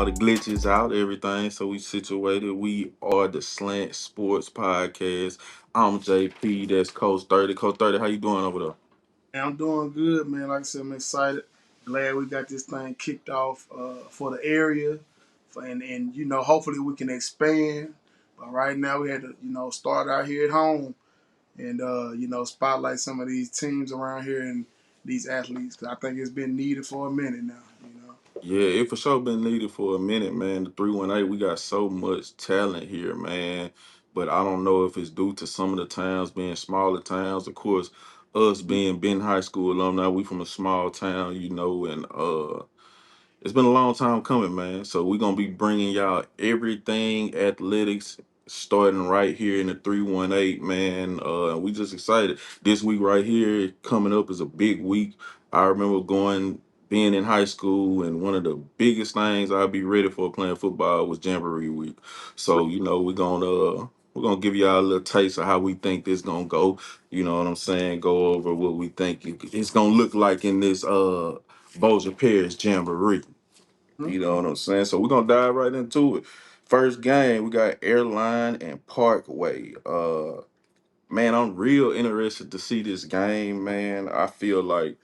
all the glitches out, everything. So we situated. We are the Slant Sports Podcast. I'm JP. That's Coach 30. Coach 30, how you doing over there? Man, I'm doing good, man. Like I said, I'm excited. Glad we got this thing kicked off for the area, and hopefully we can expand. But right now we had to start out here at home and spotlight some of these teams around here and these athletes, because I think it's been needed for a minute now. Yeah, it for sure been needed for a minute, man. The 318, we got so much talent here, man. But I don't know if it's due to some of the towns being smaller towns. Of course, us being Ben High School alumni, we from a small town, and it's been a long time coming, man. So we're gonna be bringing y'all everything athletics, starting right here in the 318, man. We just excited. This week right here coming up is a big week. I remember being in high school, and one of the biggest things I'd be ready for playing football was Jamboree week. So we're gonna give y'all a little taste of how we think this gonna go. You know what I'm saying? Go over what we think it's gonna look like in this Parish Jamboree. Mhm. You know what I'm saying? So we're gonna dive right into it. First game, we got Airline and Parkway. Man, I'm real interested to see this game, man. I feel like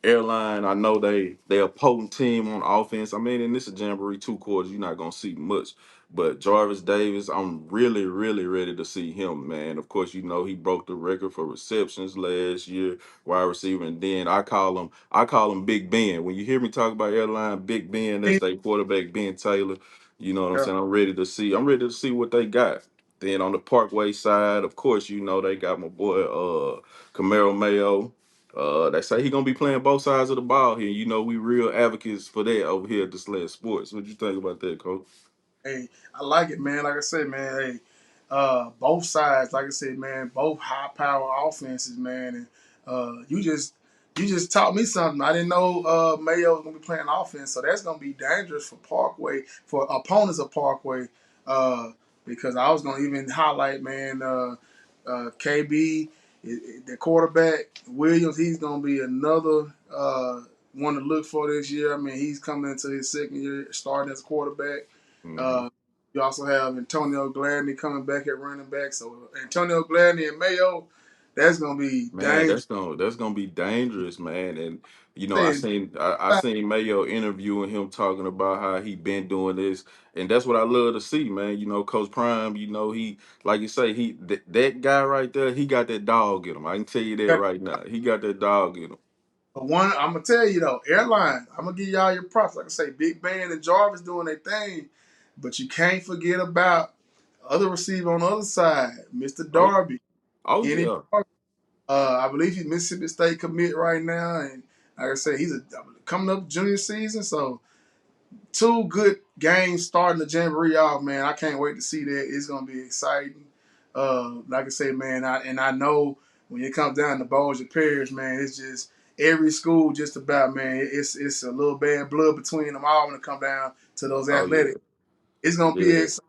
Airline, I know they a potent team on offense. I mean, in this Jamboree 2 quarters, you're not gonna see much. But Jarvis Davis, I'm really, really ready to see him, man. Of course, he broke the record for receptions last year, wide receiver, and then I call him Big Ben. When you hear me talk about Airline, Big Ben, that's their quarterback, Ben Taylor. You know what I'm Yeah. saying? I'm ready to see what they got. Then on the Parkway side, of course, they got my boy Camaro Mayo. They say he gonna be playing both sides of the ball here. We real advocates for that over here at the Sled Sports. What you think about that, Coach? Hey, I like it, man. Like I said, man. Hey, both sides, like I said, man, both high power offenses, man. And you just taught me something. I didn't know Mayo was gonna be playing offense, so that's gonna be dangerous for Parkway, for opponents of Parkway. Uh, because I was gonna even highlight, man, KB, the quarterback Williams. He's gonna be another one to look for this year. I mean, he's coming into his second year starting as a quarterback. Hmm. Uh, you also have Antonio Gladney coming back at running back. So Antonio Gladney and Mayo, that's gonna be Man, dangerous. that's gonna be dangerous, man. And I Saying, seen Mayo interviewing him talking about how he been doing this, and that's what I love to see, man. Coach Prime. He like you say that guy right there. He got that dog in him. I can tell you that right now. He got that dog in him. but one, I'm gonna tell you though, airline. I'm gonna give y'all your props. Like I say, Big Ben and Jarvis doing their thing, but you can't forget about other receiver on the other side, Mr. Oh, Darby. oh Kenny yeah. Darby. I believe he's Mississippi State commit right now, and like I said, he's coming up junior season, so two good games starting the Jamboree off, man. I can't wait to see that. It's gonna be exciting. Like I say, man, I know when it comes down to Bossier Parish, man, it's just every school just about, man. It's a little bad blood between them all when it come down to those Oh yeah. athletics. It's gonna be Yeah. exciting.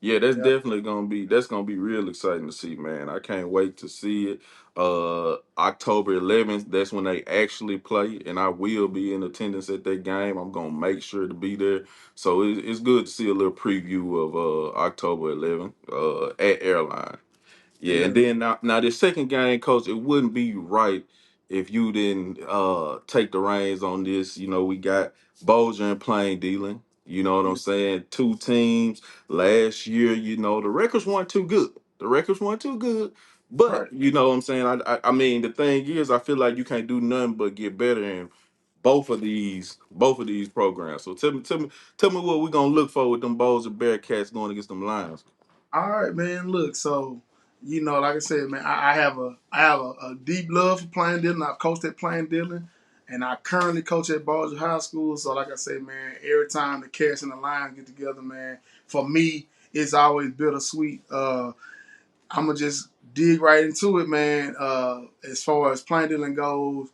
Yeah, that's Yeah. definitely gonna be real exciting to see, man. I can't wait to see it. October 11th, that's when they actually play, and I will be in attendance at that game. I'm gonna make sure to be there. So it's good to see a little preview of October 11th at Airline. Yeah, and Yeah. then now this second game, coach, it wouldn't be right if you didn't take the reins on this. We got Bossier and Plain dealing. You know what I'm saying? Two teams last year. The records weren't too good. The records weren't too good. But Right. you know what I'm saying? I mean the thing is I feel like you can't do nothing but get better in both of these programs. So tell me what we're gonna look for with them Bossier Bearcats going against them Lions. All right, man. Look, so like I said, man, I have a deep love for playing Dillon. I've coached at playing Dillon, and I currently coach at Bossier High School. So, like I said, man, every time the Cats and the Lions get together, man, for me, it's always bittersweet. I'm gonna just dig right into it, man. As far as playing Dillon goes,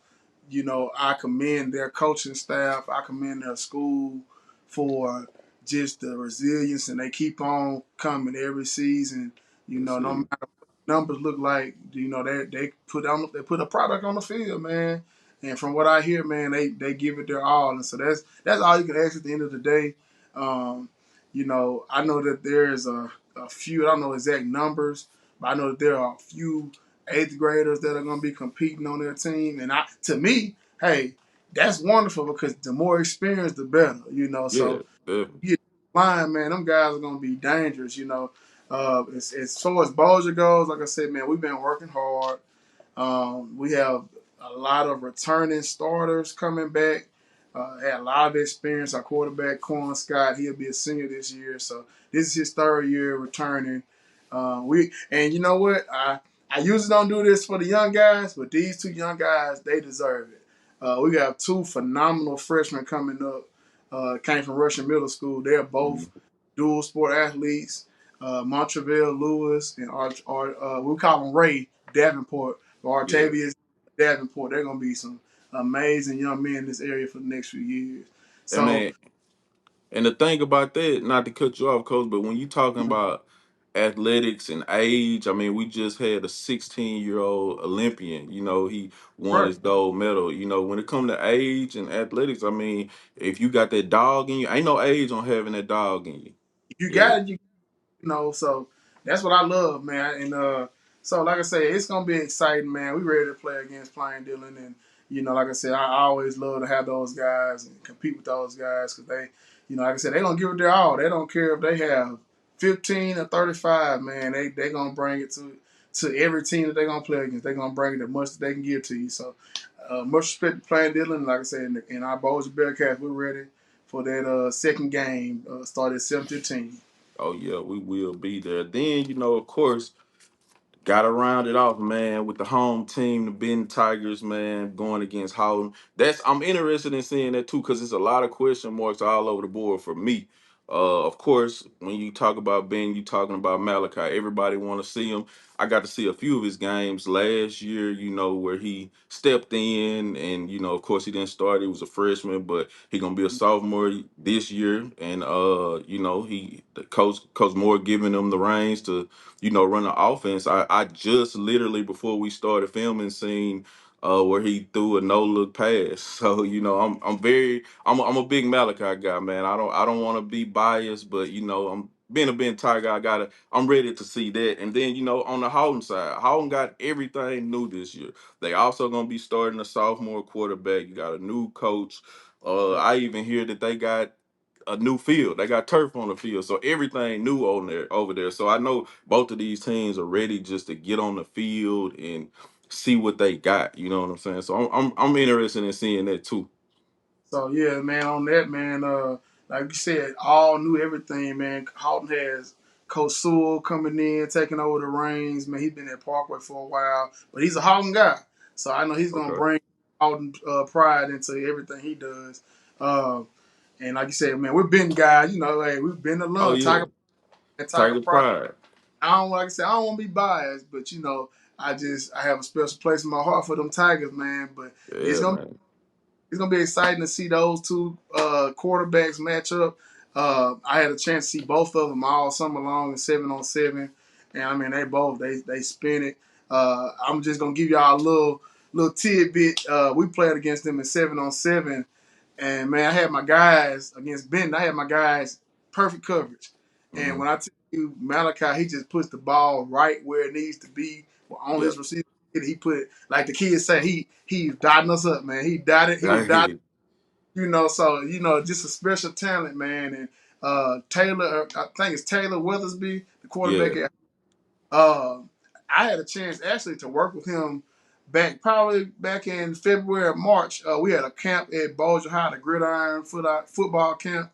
I commend their coaching staff. I commend their school for just the resilience, and they keep on coming every season. Let's No see. matter what numbers look like, they put a product on the field, man. And from what I hear, man, they give it their all, and so that's all you can ask at the end of the day. Um, I know that there is a few. I don't know exact numbers, but I know that there are a few eighth graders that are going to be competing on their team. And to me, hey, that's wonderful because the more experience, the better. Yeah, So definitely. you get line, man, them guys are going to be dangerous. As far as Bossier goes, like I said, man, we've been working hard. We have a lot of returning starters coming back. Had a lot of experience. Our quarterback, Quan Scott, he'll be a senior this year. So this is his third year returning. And you know what? I usually don't do this for the young guys, but these two young guys, they deserve it. We got two phenomenal freshmen coming up. Came from Russian Middle School. They're both Mhm. dual sport athletes. Montreville Lewis and we call him Ray Davenport or Yeah, Artavius Davenport. They're gonna be some amazing young men in this area for the next few years. and So man, and the thing about that, not to cut you off, coach, but when you talking about athletics and age, I mean, we just had a 16-year-old Olympian. He won right, his gold medal. When it come to age and athletics, I mean, if you got that dog in you, ain't no age on having that dog in you. if you Yeah. got it, so that's what I love, man. And so like I say, it's gonna be exciting, man. We ready to play against Plain Dillon, and like I said, I always love to have those guys and compete with those guys because they, like I said, they gonna give it their all. They don't care if they have 15 or 35, man. They gonna bring it to every team that they gonna play against. They gonna bring it as much as they can give to you. So much respect to Plain Dillon. Like I said, in our Bossier Bearcats, we're ready for that second game. Start at 7:15. Oh yeah, we will be there. Then, of course, got to round it off, man, with the home team, the Benton Tigers, man, going against Haughton. I'm interested in seeing that too, because there's a lot of question marks all over the board for me. Of course, when you talk about Ben, you talking about Malachi. Everybody want to see him. I got to see a few of his games last year, where he stepped in, and of course, he didn't start. He was a freshman, but he gonna be a sophomore this year, and the coach Moore giving him the reins to run the offense. I just literally before we started filming seen where he threw a no look pass. So I'm a big Malachi guy, man. I don't want to be biased, but I'm being a Ben Tiger. I'm ready to see that. And then on the Haughton side, Haughton got everything new this year. They also gonna be starting a sophomore quarterback. You got a new coach. I even hear that they got a new field. They got turf on the field, so everything new on there over there. So I know both of these teams are ready just to get on the field and see what they got. You know what I'm saying? So I'm interested in seeing that too. So yeah, man, on that, man, like you said, all new everything, man. Houghton has Coach Sewell coming in, taking over the reins, man. He's been at Parkway for a while, but he's a Houghton guy, so I know he's gonna Okay. bring Houghton pride into everything he does. Uh, and like you said, man, we've been guys, hey, we've been to Oh lunch, yeah, Tiger Tiger Pride. Pride. Like I said, I don't want to be biased, but I have a special place in my heart for them Tigers, man. But it's Yeah, gonna man. it's gonna be exciting to see those two quarterbacks match up. I had a chance to see both of them all summer long in 7-on-7, and I mean they spin it. I'm just gonna give y'all a little tidbit. We played against them in 7-on-7, and man, I had my guys against Benton. I had my guys perfect coverage, and Hmm. when I tell you Malachi, he just puts the ball right where it needs to be on Yeah. his receiver. He put it like the kids say. He's dotting us up, man. He dotted. He was dotted. Hey, So just a special talent, man. And Taylor, I think it's Taylor Weathersby, the quarterback. yeah. Uh, I had a chance actually to work with him probably back in February or March. We had a camp at Bossier High, the Gridiron football camp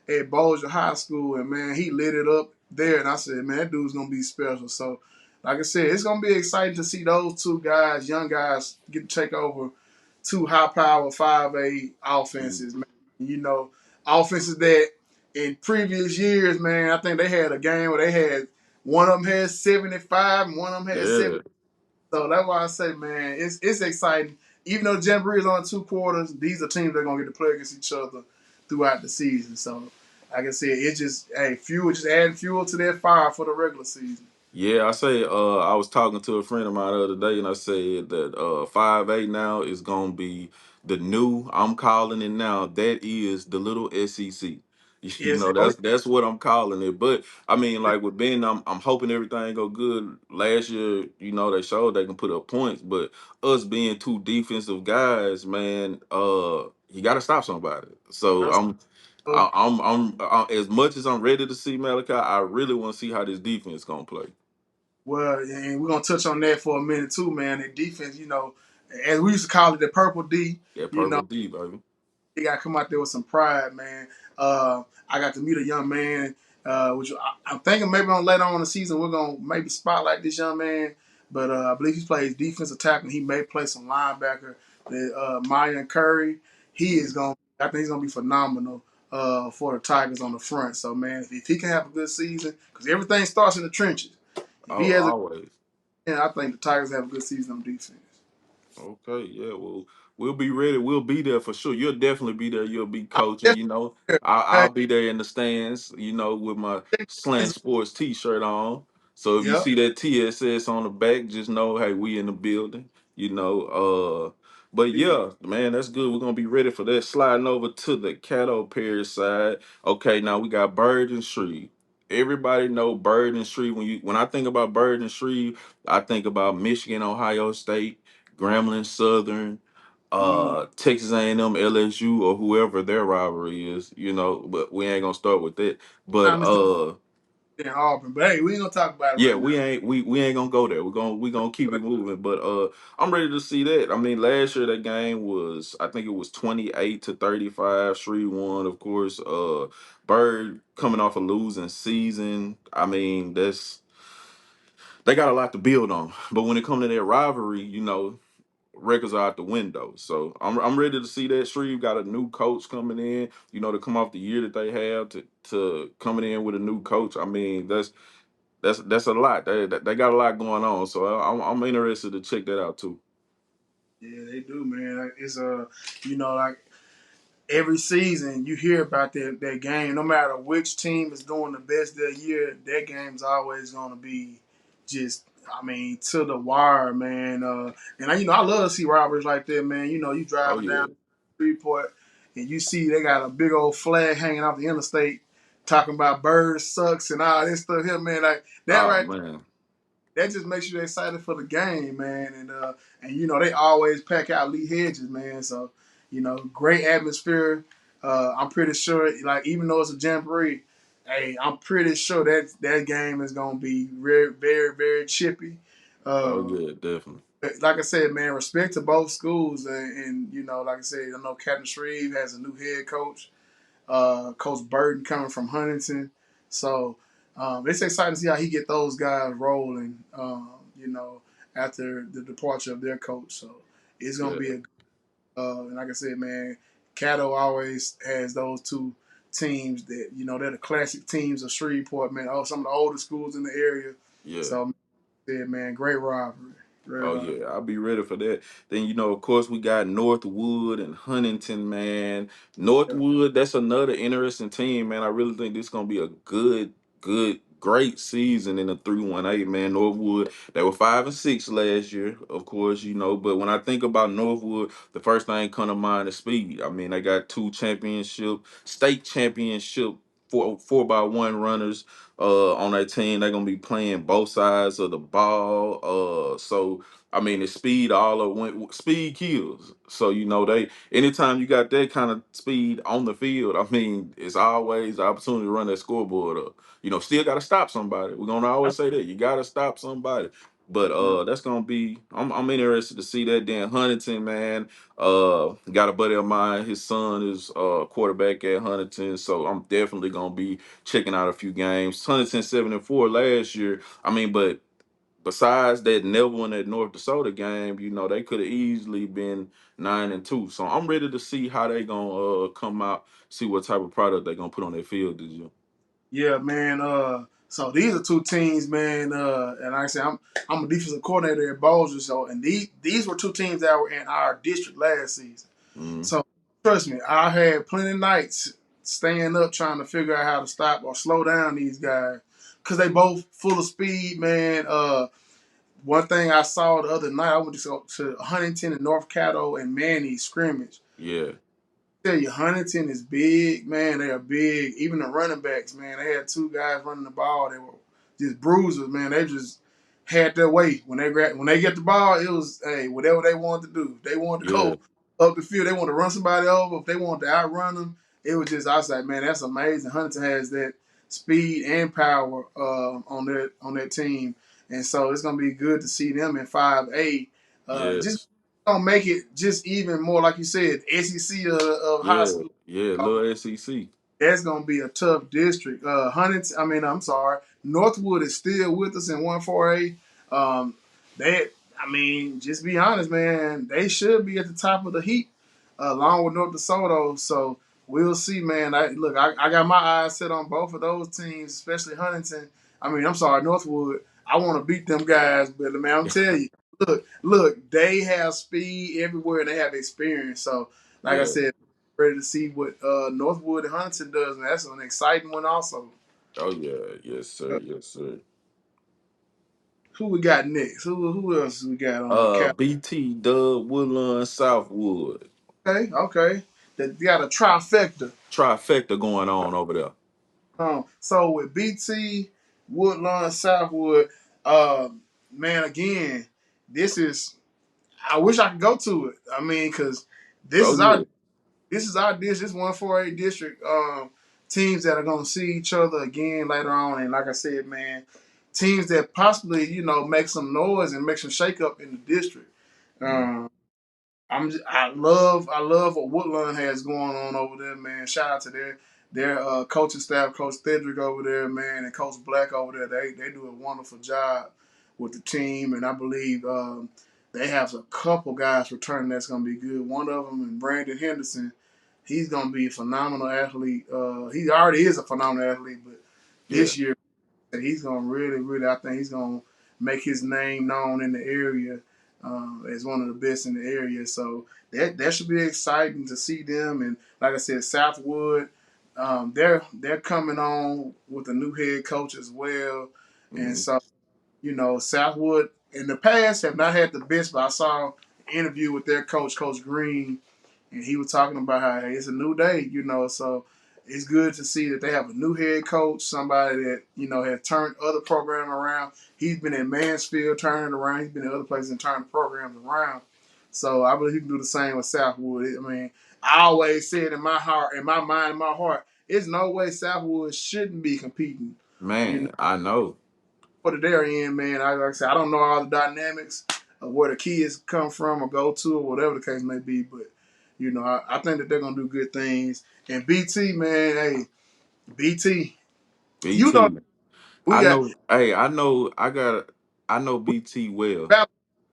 at Bossier High School, and man, he lit it up there. And I said, man, that dude's gonna be special. So, like I said, it's gonna be exciting to see those two guys, young guys, get to take over two high power 5A Mhm. offenses, man. Offenses that in previous years, man, I think they had a game where they had one of them had 75 and one of them had 70. Yeah. So that's why I say, man, it's exciting. Even though Jamboree is on 2 quarters, these are teams that are gonna get to play against each other throughout the season. So like I said, it's just fuel, just adding fuel to their fire for the regular season. Yeah, I say I was talking to a friend of mine the other day and I said that 5A now is gonna be the new, I'm calling it now, that is the little SEC. You Yes. know, Oh, that's what I'm calling it. But I mean, like with Ben, I'm hoping everything go good. Last year, you know, they showed they can put up points, but us being two defensive guys, man, you got to stop somebody. So yeah. as much as I'm ready to see Malachi, I really want to see how this defense gonna play. Well, and we're gonna touch on that for a minute too, man. The defense, as we used to call it, the purple D. That You know, purple D, baby. he got to come out there with some pride, man. I got to meet a young man, which I'm thinking maybe on later on in the season we're gonna maybe spotlight this young man. But I believe he plays defensive tackle. He may play some linebacker. Mayan Curry, he is going. I think he's gonna be phenomenal for the Tigers on the front. So man, if he can have a good season, because everything starts in the trenches. If he Oh, has a, always. yeah, I think the Tigers have a good season on defense. Okay, yeah. Well, we'll be ready. We'll be there for sure. You'll definitely be there. You'll be I'm coaching. definitely You know, there. I'll Okay. be there in the stands. You know, with my Slant Sports T-shirt on. So if you Yep. see that TSS on the back, just know, hey, we in the building. You know, but yeah, man, that's good. We're gonna be ready for that. Sliding over to the Caddo Parish side. Okay, now we got Bird and Shreve. Everybody know Bird and Shreve. When I think about Bird and Shreve, I think about Michigan, Ohio State, Grambling Southern, Mm, Texas A&M, LSU, or whoever their rivalry is, you know. But we ain't gonna start with that. But I'm in Auburn, but hey, we ain't gonna talk about it yeah, right we now. ain't we ain't gonna go there. We're gonna keep it moving. But I'm ready to see that. I mean, last year that game was, I think it was 28-35. Shreve won, of course. Bird coming off a losing season. I mean, they got a lot to build on. But when it comes to that rivalry, you know, records are out the window. So I'm ready to see that. Shreve got a new coach coming in, you know, to come off the year that they have to coming in with a new coach. I mean, that's a lot. They got a lot going on. So I'm interested to check that out too. Yeah, they do, man. It's like every season you hear about that game. No matter which team is doing the best that year, that game's always gonna be just. I mean, to the wire, man. And I love to see robbers like that, man. You Oh driving yeah. down Freeport and you see they got a big old flag hanging off the interstate, talking about birds sucks and all this stuff here, man. Like that Oh right man. that just makes you excited for the game, man. And they always pack out Lee Hedges, man. So great atmosphere. I'm pretty sure, like even though it's a jamboree, hey, I'm pretty sure that game is gonna be very, very, very chippy. Oh Uh, yeah, definitely. like I said, man, respect to both schools, and like I said, I know Captain Shreve has a new head coach, Coach Burton coming from Huntington. So it's exciting to see how he get those guys rolling. After the departure of their coach, so it's gonna Yeah, be and like I said, man, Caddo always has those two teams that they're the classic teams of Shreveport, man. Oh, some of the older schools in the area. yeah. So, yeah, man, great rivalry, great Oh rivalry. yeah, I'll be ready for that. Then you know, of course, we got Northwood and Huntington, man. Yeah, Northwood, that's another interesting team, man. I really think this gonna be a great season in the 318, man. Northwood, they were 5-6 last year, of course, you know. But when I think about Northwood, the first thing come to mind is speed. I mean, they got two state championship four by one runners on that team. They're gonna be playing both sides of the ball. So I mean, it's speed all of speed kills. So you know they anytime you got that kind of speed on the field, I mean, it's always the opportunity to run that scoreboard up. You know, still got to stop somebody. We're gonna always say that you got to stop somebody. But yeah, that's gonna be. I'm interested to see that. Dan Huntington, man. Got a buddy of mine. His son is quarterback at Huntington, so I'm definitely gonna be checking out a few games. Huntington 7-4 last year. I mean, but besides that Neville and that North Dakota game, you know, they could have easily been 9-2. So I'm ready to see how they gonna come out, see what type of product they gonna put on their field this year. yeah, man. So these are two teams, man. And like I said, I'm a defensive coordinator at Bossier, so and these were two teams that were in our district last season. Mm-hmm. So trust me, I had plenty of nights staying up trying to figure out how to stop or slow down these guys because they both full of speed, man. One thing I saw the other night, I went to Huntington and North Caddo and Manny scrimmage. Yeah, Tell you, Huntington is big, man. They are big. Even the running backs, man. They had two guys running the ball. They were just bruisers, man. They just had their way when they get the ball. It was hey, whatever they wanted to do. If they wanted to yeah, go up the field. They wanted to run somebody over. If they wanted to outrun them, it was just I was like, man, that's amazing. Huntington has that speed and power on that team, and so it's gonna be good to see them in 5A. Just yes, gonna make it just even more, like you said, SEC of high yeah, school. yeah. Little SEC. That's gonna be a tough district. Huntington, I mean, I'm sorry, Northwood is still with us in 1-4A. They, I mean, just be honest, man. They should be at the top of the heap, along with North DeSoto. So we'll see, man. I got my eyes set on both of those teams, especially Huntington. I mean, I'm sorry, Northwood. I want to beat them guys, but man, I'm telling you, look, they have speed everywhere and they have experience. So, like I Yeah. said, ready to see what Northwood and Huntington does, and that's an exciting one also. Oh yeah. Yes, sir. Yes, sir. Who we got next? Who else we got on the cap? BT Dub Woodlawn Southwood. Okay. They got a trifecta. Trifecta going on over there. So with BT, Woodlawn, Southwood, uh, man, again, this is. I wish I could go to it. I mean, because this Oh is our yeah. this is our district. This 1-4A district. Teams that are gonna see each other again later on, and like I said, man, teams that possibly make some noise and make some shake up in the district. Mm. Um, I love what Woodlawn has going on over there, man. Shout out to their coaching staff, Coach Thedrick over there, man, and Coach Black over there. They do a wonderful job with the team, and I believe they have a couple guys returning that's going to be good. One of them is Brandon Henderson. He's going to be a phenomenal athlete. He already is a phenomenal athlete, but Yeah. this year that he's gonna really, I think he's gonna make his name known in the area as one of the best in the area. So that should be exciting to see them. And like I said, Southwood, they're coming on with a new head coach as well. And Mm. so Southwood in the past have not had the best, but I saw an interview with their coach, Coach Green, and he was talking about how hey, it's a new day, So it's good to see that they have a new head coach, somebody that has turned other program around. He's been in Mansfield turning it around. He's been in other places and turned programs around. So I believe he can do the same with Southwood. I mean, I always said in my heart, in my mind, in my heart, there's no way Southwood shouldn't be competing. You Man, I know. for the dairy end, man. Like I said, I don't know all the dynamics of where the kids come from or go to or whatever the case may be, but I think that they're gonna do good things. And BT, man, hey, BT, you know BT. we I got know. Hey, I know BT well. battle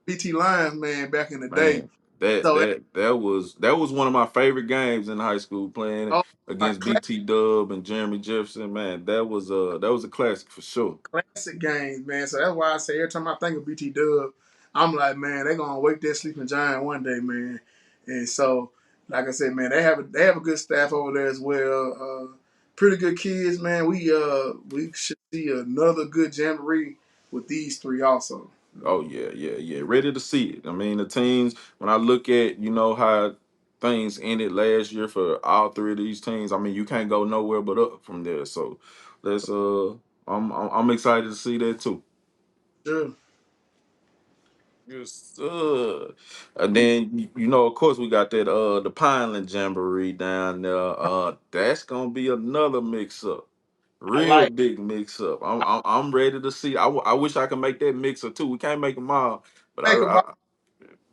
BT Lions, man, back in the day. Man, that So that that was one of my favorite games in high school playing oh, my against BT Dub and Jeremy Jefferson. Man, that was a classic for sure. classic games, man. So that's why I say every time I think of BT Dub, I'm like, man, they're gonna wake that sleeping giant one day, man. And so, like I said, man, they have a good staff over there as well. Pretty good kids, man. We should see another good jamboree with these three also. Oh yeah, yeah, yeah. Ready to see it. I mean, the teams. When I look at how things ended last year for all three of these teams, I mean, you can't go nowhere but up from there. So let's I'm excited to see that too. Sure. Yes, sir. And then of course, we got that the Pineland Jamboree down there. That's gonna be another mix up. I Real like big mix up. I'm ready to see. I wish I could make that mixer too. We can't make them all, but think about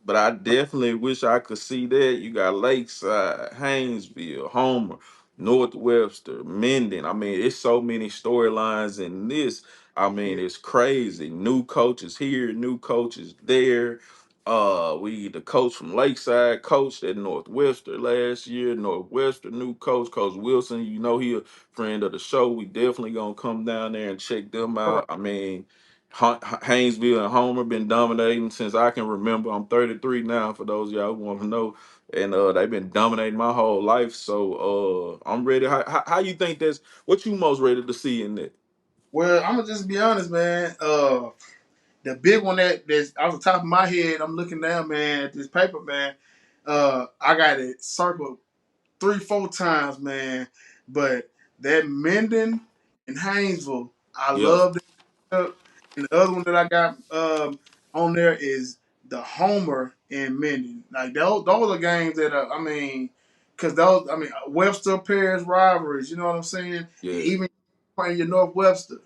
I definitely wish I could see that. You got Lakeside, Haynesville, Homer, North Webster, Minden. I mean, it's so many storylines in this. I mean, yeah, it's crazy. New coaches here, new coaches there. We the coach from Lakeside coached at Northwestern last year. Northwestern new coach, Coach Wilson. He a friend of the show. We definitely gonna come down there and check them right. out. I mean, Haynesville and Homer been dominating since I can remember. I'm 33 now, for those of y'all who want to know, and they've been dominating my whole life. So I'm ready. How you think that's what you most ready to see in that? Well, I'm gonna just be honest, man. The big one that's off the top of my head, I'm looking down, man, at this paper, man. I got it circled 3, 4 times, man. But that Minden and Haynesville, I Yeah, love that. And the other one that I got on there is the Homer and Minden. Like those are games that are, I mean, because those, I mean, Webster Parish rivalries. You know what I'm saying? And yeah. even playing your Northwestern,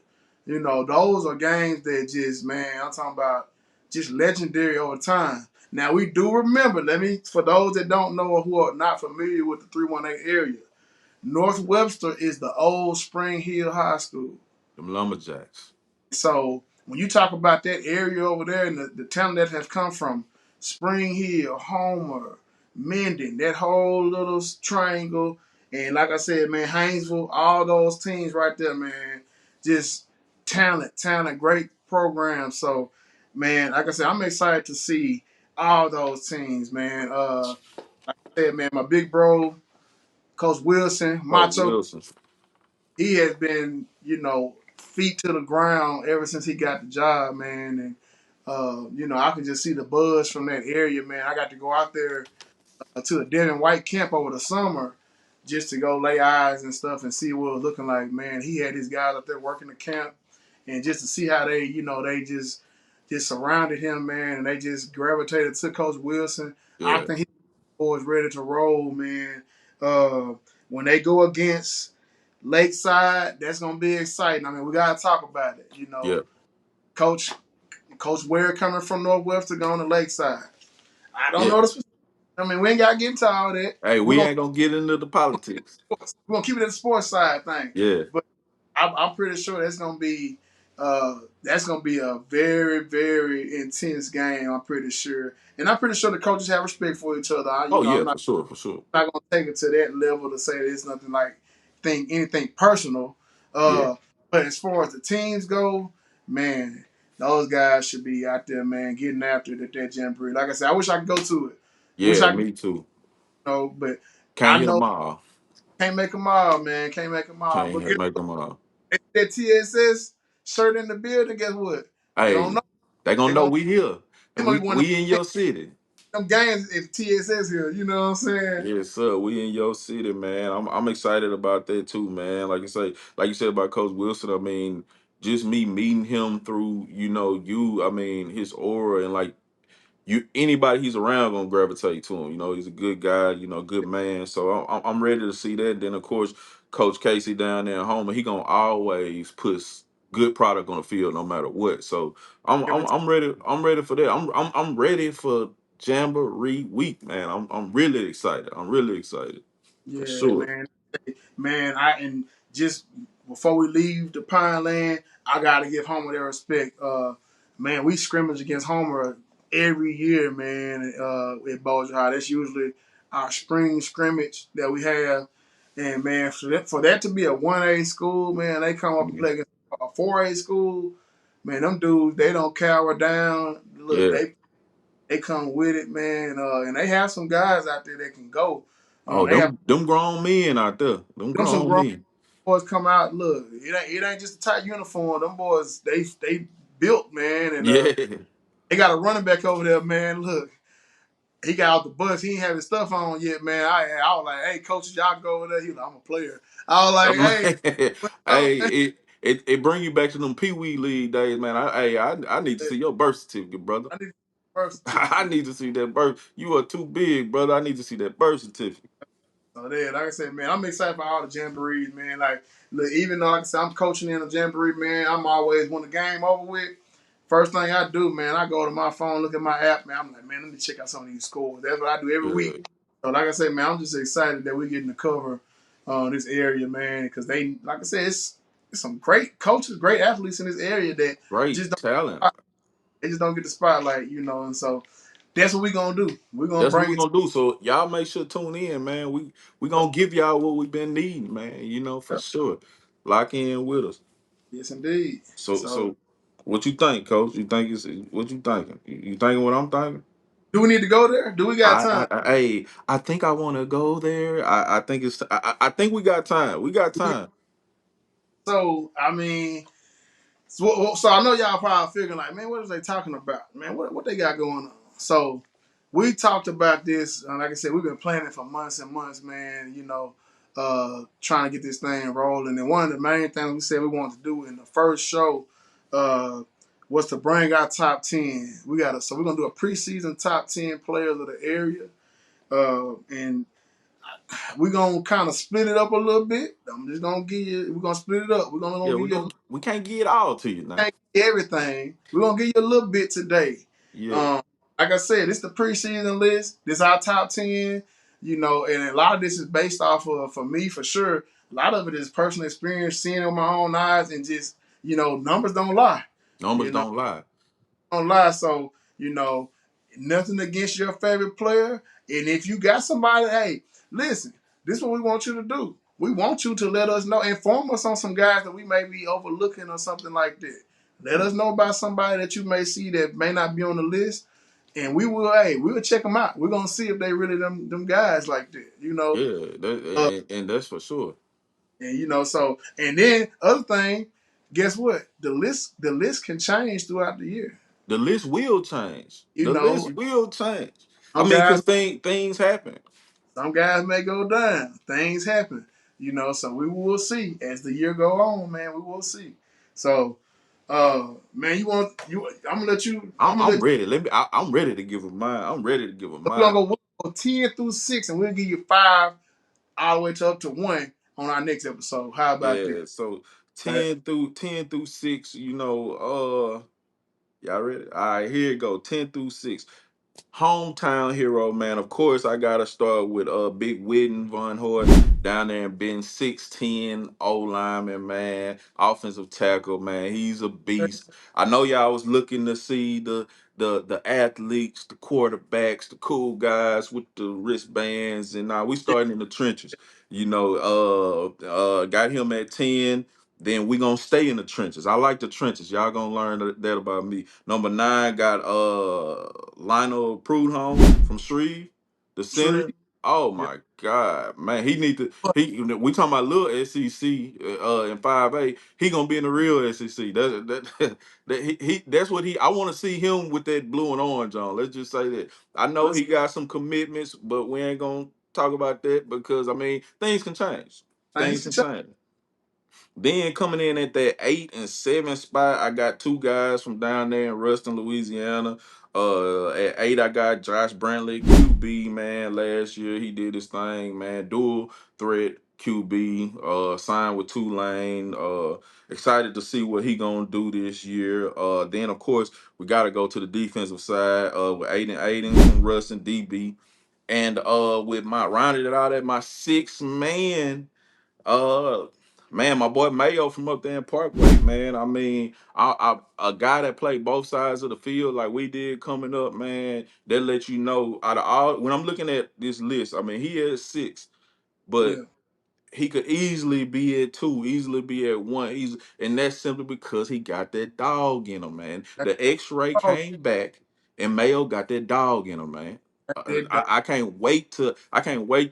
you know, those are games that just, man, I'm talking about just legendary over time. Now we do remember. Let me, for those that don't know or who are not familiar with the 318 area, North Webster is the old Spring Hill High School. Them lumberjacks. So when you talk about that area over there and the talent that has come from Spring Hill, Homer, Minden, that whole little triangle, and like I said, man, Haynesville, all those teams right there, man, just talent, great programs. So, man, like I said, I'm excited to see all those teams, man. Like I said, man, my big bro, Coach Wilson, Oh, Macho, Wilson. he has been, you know, feet to the ground ever since he got the job, man. And you know, I can just see the buzz from that area, man. I got to go out there to the Devin White camp over the summer just to go lay eyes and stuff and see what it was looking like, man. He had his guys up there working the camp, and just to see how they, you know, they just surrounded him, man, and they just gravitated to Coach Wilson. I Yeah, think he was ready to roll, man. Uh, when they go against Lakeside, that's gonna be exciting. I mean, we gotta talk about it. You yeah, know, Coach Coach Ware coming from Northwest to go on the Lakeside. I don't yeah. know the specifics. I mean, we ain't gotta get into all that. Hey, We're we ain't gonna get into the politics. gonna keep it in the sports side thing. Yeah, But I'm pretty sure that's gonna be a very very intense game. I'm pretty sure, and I'm pretty sure the coaches have respect for each other. You oh know, yeah, for sure, for sure. not gonna take it to that level to say that it's nothing like think anything personal. Yeah, Uh, but as far as the teams go, man, those guys should be out there, man, getting after it at that Jamboree. Like I said, I wish I could go to it. Wish yeah, I could me too. go, but Can't I hit know them all. can't make them all, man. Can't make them all. Can't But guess make them all. what? That TSS shirt in the building, guess what? They gonna Hey, know. they gonna They know gonna we here it's and gonna we be one of we in your city. them games if TSS here. You know what I'm saying? Yes, sir. We in your city, man. I'm excited about that too, man. Like you said about Coach Wilson. I mean, just me meeting him through, you. I mean, his aura and like anybody he's around gonna gravitate to him. You know, he's a good guy. Good man. So I'm ready to see that. Then of course, Coach Casey down there at home, he gonna always put good product on the field no matter what. So I'm Every I'm, I'm ready. I'm ready for that. I'm ready for Jamboree week, man. I'm really excited. I'm really excited for Yeah, sure. man. And just before we leave the Pine Land, I gotta give Homer their respect. Man, we scrimmage against Homer every year, man. At Bossier High, that's usually our spring scrimmage that we have. And man, for that to be a 1A school, man, they come up and Mhm. play against a 4A school. Man, them dudes, they don't cower down. Look, Yeah. they come with it, man. And they have some guys out there that can go. Oh, They have them grown men out there. Them some grown grown men. boys come out. Look, it ain't just a tight uniform. Them boys, they built, man, and Yeah. they got a running back over there, man. Look, he got out the bus. He ain't have his stuff on yet, man. I was like, hey, coaches, y'all go over there. He was like, I'm a player. I was like, hey, Hey, what's up, man? it bring you back to them Pee Wee League days, man. I need to see your birth certificate, brother. I need a birth I certificate. need to see that birth. You are too big, brother. I need to see that birth certificate. So there, like I said, man, I'm excited for all the jamborees, man. Like, look, even though like I said, I'm coaching in a jamboree, man, I'm always when the game over with. First thing I do, man, I go to my phone, look at my app, man. I'm like, man, let me check out some of these scores. That's what I do every Yeah, week. So, like I said, man, I'm just excited that we're getting to cover this area, man, because they, like I said, it's some great coaches, great athletes in this area that just great talent. don't, they just don't get the spotlight, And so that's what we're gonna do. We're gonna That's what bring we're it. gonna do. So y'all make sure to tune in, man. We gonna give y'all what we've been needing, man. For sure. Lock in with us. Yes, indeed. So So, so, what you think, Coach? You think it's what you thinking? You thinking what I'm thinking? do we need to go there? Do we got time? I think I want to go there. I think it's. I think we got time. We got time. So, I mean. So I know y'all probably figuring like, man, what are they talking about? Man, what they got going on? So we talked about this. Like I said, we've been planning for months and months, man. Trying to get this thing rolling. And one of the main things we said we wanted to do in the first show uh, was to bring our top 10. So we're gonna do a preseason top 10 players of the area, and we're gonna kind of split it up a little bit. I'm just gonna give you. We're gonna split it up. We're gonna Yeah, give you we can't get it all to you now. everything. We're gonna give you a little bit today. Yeah. Um, like I said, this is the preseason list. This is our top 10. And a lot of this is based off of, for me, for sure. A lot of it is personal experience, seeing it with my own eyes, and just numbers don't lie. Numbers You know, don't lie. don't lie. So nothing against your favorite player, and if you got somebody, hey, listen, this is what we want you to do. We want you to let us know, inform us on some guys that we may be overlooking or something like that. Let us know about somebody that you may see that may not be on the list, and we will check them out. We're gonna see if they really them guys like that. Yeah, Uh, and that's for sure. and and then other thing, guess what? The list can change throughout the year. The list will change. You The know, list will change. I some mean, guys cause things happen. Some guys may go down. Things happen, So we will see as the year go on, man. We will see. So, man, you want you? I'm gonna let you. I'm gonna I'm let. ready. I'm ready to give a mine. I'm ready to give a We're gonna mine. go 10 through 6, and we'll give you 5 all the way to up to 1 on our next episode. How about that? Yeah. So Right. 10 through 6. Y'all ready? All right, here you go. 10 through 6. Hometown hero, man. Of course, I gotta start with Big Witten Von Hort down there in Ben 6'10", O lineman, man, offensive tackle, man. He's a beast. I know y'all was looking to see the athletes, the quarterbacks, the cool guys with the wristbands, and now we starting in the trenches. Got him at 10. Then we gonna stay in the trenches. I like the trenches. Y'all gonna learn that about me. Number 9 got Lionel Prudhomme from Shreve, the center. Sure. Oh Yeah. my God, man, he need to. We talking about little SEC in 5A. He gonna be in the real SEC. That's what he. I want to see him with that blue and orange on. Let's just say that. I know Let's he got some commitments, but we ain't gonna talk about that because I mean things can change. things Things can can change. change. Then coming in at that 8 and 7 spot, I got two guys from down there in Ruston, Louisiana. At 8, I got Josh Brantley, QB, man. Last year he did his thing, man. Dual threat QB, signed with Tulane. Excited to see what he gonna do this year. Then of course we gotta go to the defensive side. With Aiden from Ruston DB, and with my rounded it out at my 6 man. Uh, man, my boy Mayo from up there in Parkway, man. I mean, a guy that played both sides of the field like we did coming up, man. That let you know out of all when I'm looking at this list. I mean, he has 6, but Yeah. he could easily be at 2, easily be at 1, easily, and that's simply because he got that dog in him, man. That The X-ray dog. came back, and Mayo got that dog in him, man. That dog. I can't wait to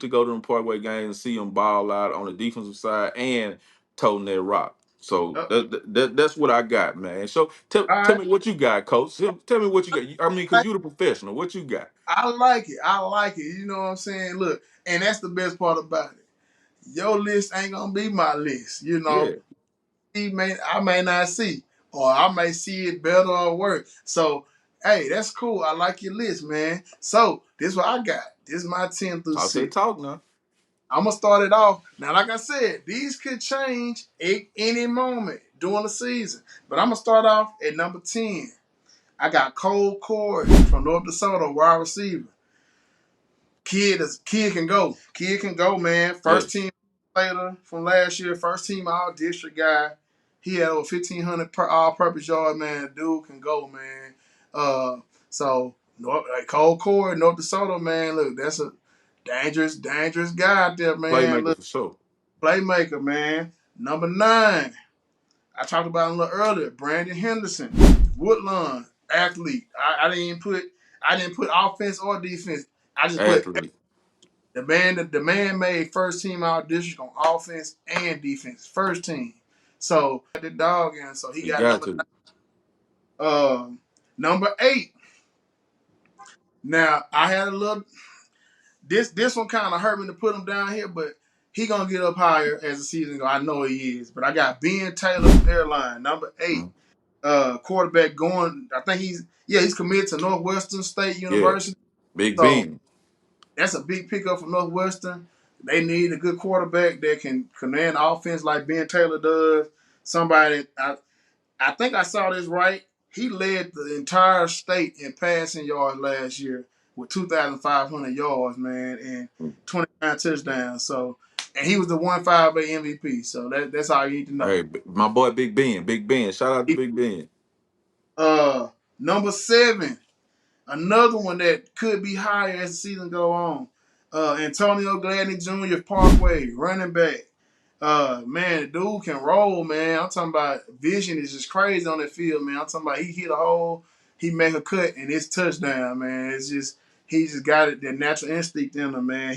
go to the Parkway game and see him ball out on the defensive side and toting that rock. So All that's what I got, man. So tell right. me what you got, coach. Tell me what you got. I mean, because you're the professional. What you got? I like it. I like it. You know what I'm saying? Look, and that's the best part about it. Your list ain't gonna be my list. Yeah. I may not see, or I may see it better or worse. So, hey, that's cool. I like your list, man. So this is what I got. This is my 10 through Talk that 6. talk now. I'm gonna start it off. Now, like I said, these could change at any moment during the season. But I'm gonna start off at number 10. I got Cole Cord from North Dakota, wide receiver. Kid can go. Kid can go, man. First Yes. team later from last year, first team all district guy. He had over 1,500 per all purpose yard, man. Dude can go, man. So Cole Cord, North Dakota, man. Look, that's a dangerous guy out there, man. Playmaker Look, for sure. playmaker, man. Number 9. I talked about him a little earlier. Brandon Henderson, Woodlawn, athlete. I didn't put offense or defense. I just put Athlete. the man made first team all district on offense and defense. First team. So the dog in, so he He got got to. number 8. Now I had a little this one kind of hurt me to put him down here, but he gonna get up higher as the season go. I know he is, but I got Ben Taylor from Airline, number 8, Mm. quarterback going. I think he's committed to Northwestern State Yeah, University. Big So Ben. that's a big pickup for Northwestern. They need a good quarterback that can command offense like Ben Taylor does. Somebody I think I saw this right. He led the entire state in passing yards last year with 2,500 yards, man, and 29 touchdowns. So, and he was the 158 MVP. So that's all you need to know. Hey, my boy Big Ben. Big Ben. Shout out to Big Ben. Uh, number 7, another one that could be higher as the season go on. Antonio Gladney Jr. Parkway, running back. Man, the dude can roll, man. I'm talking about vision is just crazy on the field, man. I'm talking about he hit a hole, he make a cut, and it's touchdown, man. It's just he just got it, that natural instinct in him, man.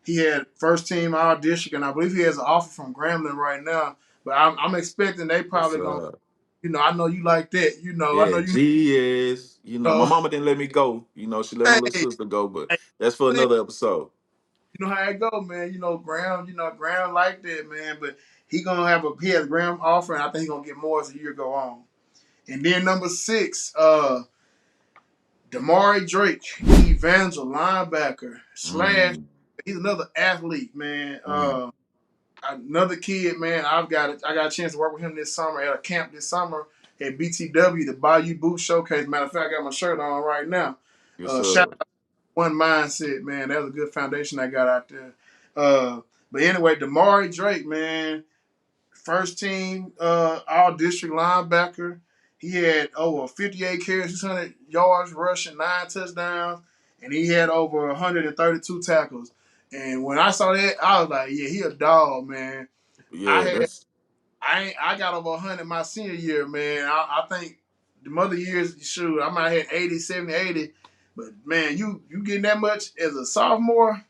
He had first team all district, and I believe he has an offer from Grambling right now. But I'm expecting they Yes, probably gonna, I know you like that, I know yeah, you GS. My know. mama didn't let me go. She let my little Hey, sister go, but hey, that's for another episode. you know how it go, man. Graham like that, man. But he has Graham offer, and I think he gonna get more as the year go on. And then number 6, Damari Drake, Evangel linebacker slash. Mm, He's another athlete, man. mm, Another kid, man. I got a chance to work with him this summer at a camp this summer at BTW, the Bayou Boot Showcase. Matter of fact, I got my shirt on right now. yes, Shout sir. One Mindset, man. That was a good foundation I got out there. But anyway, Damari Drake, man, first team all district linebacker. He had over 58 carries, 600 yards rushing, 9 touchdowns, and he had over 132 tackles. And when I saw that, I was like, yeah, he a dog, man. I Yeah, had that's I got over 100 my senior year, man. I think the other years, shoot, I might have had 80, 70, 80. But man, you getting that much as a sophomore,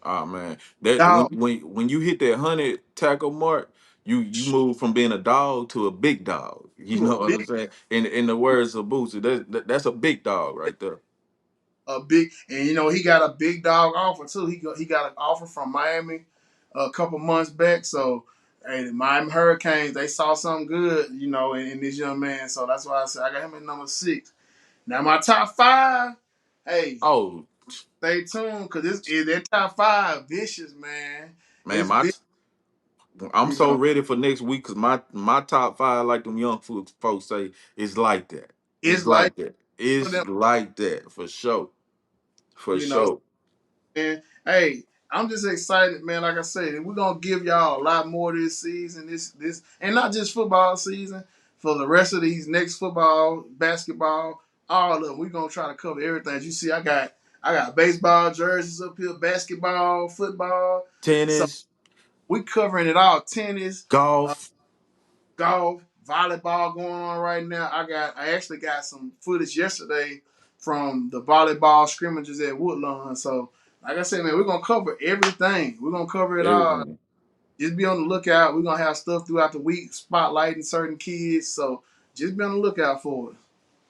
ah man. That when dog, when when you hit that 100 tackle mark, you move from being a dog to a big dog. You you know what I'm saying? In the words of Boosie, that's a big dog right there. a big, and he got a big dog offer too. He got an offer from Miami a couple months back. So, hey, the Miami Hurricanes, they saw something good, in this young man. So that's why I said I got him at number 6. Now my top 5, hey, Oh stay tuned because this is that top 5 vicious, man. man, It's vicious, I'm you so know. ready for next week because my top five, like them young folks say, is like that. It's It's like like that. for It's them, like that for sure. For you know. sure. And hey, I'm just excited, man. Like I said, we're gonna give y'all a lot more this season. This, and not just football season. For the rest of these next football, basketball, all of them, we're gonna try to cover everything. As you see, I got baseball jerseys up here, basketball, football. So Tennis, we covering it all. Tennis, uh, golf. golf, volleyball going on right now. I actually got some footage yesterday from the volleyball scrimmages at Woodlawn. So, like I said, man, we're gonna cover everything. We're gonna cover it all. Everything. Just be on the lookout. We're gonna have stuff throughout the week spotlighting certain kids. So just be on the lookout for it.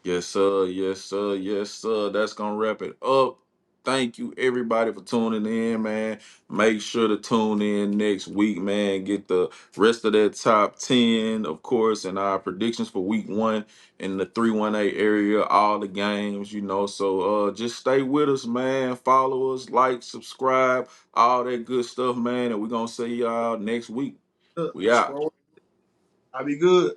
Yes, sir. Yes, sir. Yes, sir. That's gonna wrap it up. Thank you everybody for tuning in, man. Make sure to tune in next week, man. Get the rest of that top 10, of course, and our predictions for week one in the 318 area, all the games. So just stay with us, man. Follow us, like, subscribe, all that good stuff, man. And we're gonna see y'all next week. Look, We out. I'll be good.